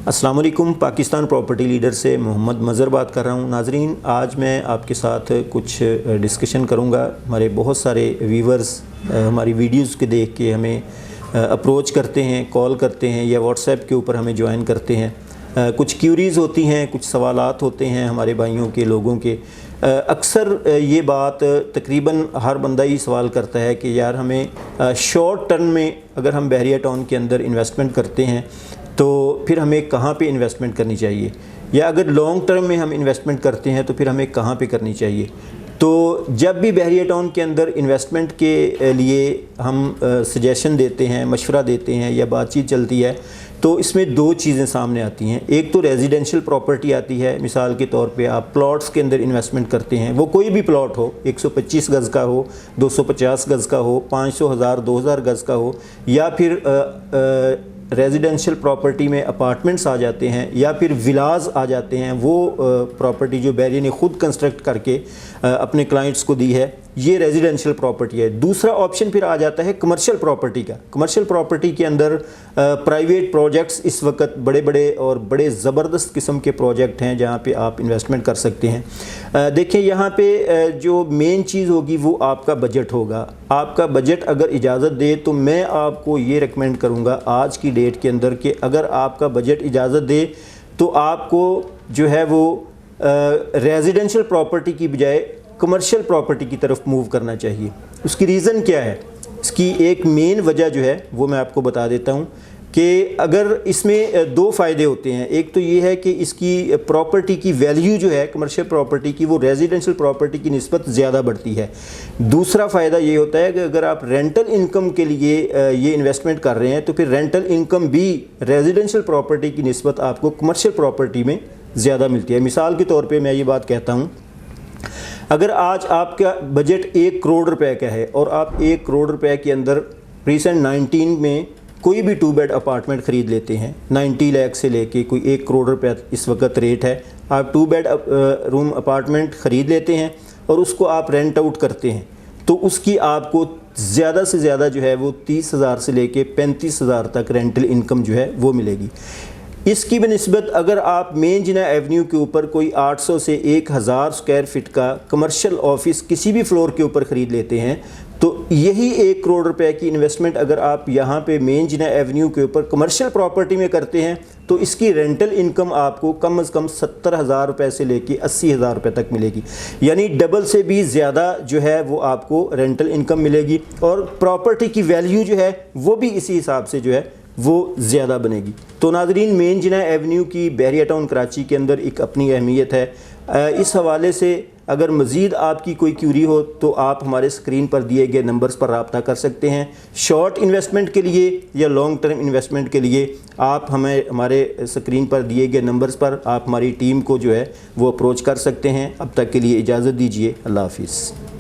अस्सलाम वालेकुम। Pakistan property leader से मोहम्मद मज़हर बात कर रहा हूँ। नाजरीन, आज मैं आपके साथ कुछ डिस्कशन करूँगा। हमारे बहुत सारे व्यूवर्स हमारी वीडियोज़ के देख के हमें अप्रोच करते हैं, कॉल करते हैं या व्हाट्सएप के ऊपर हमें ज्वाइन करते हैं। कुछ क्यूरीज़ होती हैं, कुछ सवालात होते हैं हमारे भाइयों के, लोगों के। अक्सर ये बात तकरीबन हर बंदा ही सवाल करता है कि यार हमें शॉर्ट टर्म में अगर हम बहरिया टाउन के अंदर इन्वेस्टमेंट करते हैं तो फिर हमें कहाँ पे इन्वेस्टमेंट करनी चाहिए, या अगर लॉन्ग टर्म में हम इन्वेस्टमेंट करते हैं तो फिर हमें कहाँ पे करनी चाहिए। तो जब भी बहरिया टाउन के अंदर इन्वेस्टमेंट के लिए हम सजेशन देते हैं, मशवरा देते हैं या बातचीत चलती है, तो इसमें दो चीज़ें सामने आती हैं। एक तो रेजिडेंशियल प्रॉपर्टी आती है। मिसाल के तौर पे आप प्लॉट्स के अंदर इन्वेस्टमेंट करते हैं, वो कोई भी प्लॉट हो, 125 गज़ का हो, 250 गज़ का हो, 500, 1000, 2000 गज़ का हो, या फिर रेजिडेंशियल प्रॉपर्टी में अपार्टमेंट्स आ जाते हैं या फिर विलाज आ जाते हैं। वो प्रॉपर्टी जो बहरिया ने ख़ुद कंस्ट्रक्ट करके अपने क्लाइंट्स को दी है, ये रेजिडेंशियल प्रॉपर्टी है। दूसरा ऑप्शन फिर आ जाता है कमर्शियल प्रॉपर्टी का। कमर्शियल प्रॉपर्टी के अंदर प्राइवेट प्रोजेक्ट्स इस वक्त बड़े बड़े और बड़े ज़बरदस्त किस्म के प्रोजेक्ट हैं जहाँ पे आप इन्वेस्टमेंट कर सकते हैं। देखिए, यहाँ पे जो मेन चीज़ होगी वो आपका बजट होगा। आपका बजट अगर इजाज़त दे तो मैं आपको ये रिकमेंड करूँगा आज की डेट के अंदर कि अगर आपका बजट इजाज़त दे तो आपको जो है वो रेजिडेंशियल प्रॉपर्टी की बजाय कमर्शियल प्रॉपर्टी की तरफ मूव करना चाहिए। उसकी रीज़न क्या है? इसकी एक मेन वजह जो है वो मैं आपको बता देता हूँ कि अगर इसमें दो फ़ायदे होते हैं। एक तो ये है कि इसकी प्रॉपर्टी की वैल्यू जो है कमर्शियल प्रॉपर्टी की, वो रेजिडेंशियल प्रॉपर्टी की निस्बत ज़्यादा बढ़ती है। दूसरा फ़ायदा ये होता है कि अगर आप रेंटल इनकम के लिए ये इन्वेस्टमेंट कर रहे हैं तो फिर रेंटल इनकम भी रेजिडेंशियल प्रॉपर्टी की निस्बत आपको कमर्शियल प्रॉपर्टी में ज़्यादा मिलती है। मिसाल के तौर पर मैं ये बात कहता हूँ, अगर आज आपका बजट 1 करोड़ रुपए का है और आप 1 करोड़ रुपए के अंदर रिसेंट 19 में कोई भी 2 बेड अपार्टमेंट ख़रीद लेते हैं, 90 लाख से लेके कोई 1 करोड़ रुपए इस वक्त रेट है, आप 2 बेड रूम अपार्टमेंट ख़रीद लेते हैं और उसको आप रेंट आउट करते हैं, तो उसकी आपको ज़्यादा से ज़्यादा जो है वो 30,000 से लेके 35,000 तक रेंटल इनकम जो है वो मिलेगी। इसकी बनिस्बत अगर आप मेन जिना एवेन्यू के ऊपर कोई 800 से 1000 स्क्वायर फीट का कमर्शियल ऑफिस किसी भी फ्लोर के ऊपर ख़रीद लेते हैं, तो यही 1 करोड़ रुपए की इन्वेस्टमेंट अगर आप यहाँ पे मेन जिना एवेन्यू के ऊपर कमर्शियल प्रॉपर्टी में करते हैं तो इसकी रेंटल इनकम आपको कम से कम 70,000 रुपये से लेके 80,000 रुपये तक मिलेगी। यानी डबल से भी ज़्यादा जो है वो आपको रेंटल इनकम मिलेगी और प्रॉपर्टी की वैल्यू जो है वो भी इसी हिसाब से जो है वो ज़्यादा बनेगी। तो नाज़रीन, मेन जिना एवेन्यू की बहरिया टाउन कराची के अंदर एक अपनी अहमियत है। इस हवाले से अगर मज़ीद आपकी कोई क्यूरी हो तो आप हमारे स्क्रीन पर दिए गए नंबर्स पर रब्ता कर सकते हैं। शॉर्ट इन्वेस्टमेंट के लिए या लॉन्ग टर्म इन्वेस्टमेंट के लिए आप हमें हमारे स्क्रीन पर दिए गए नंबर्स पर आप हमारी टीम को जो है वो अप्रोच कर सकते हैं। अब तक के लिए इजाज़त दीजिए। अल्लाह हाफ़िज़।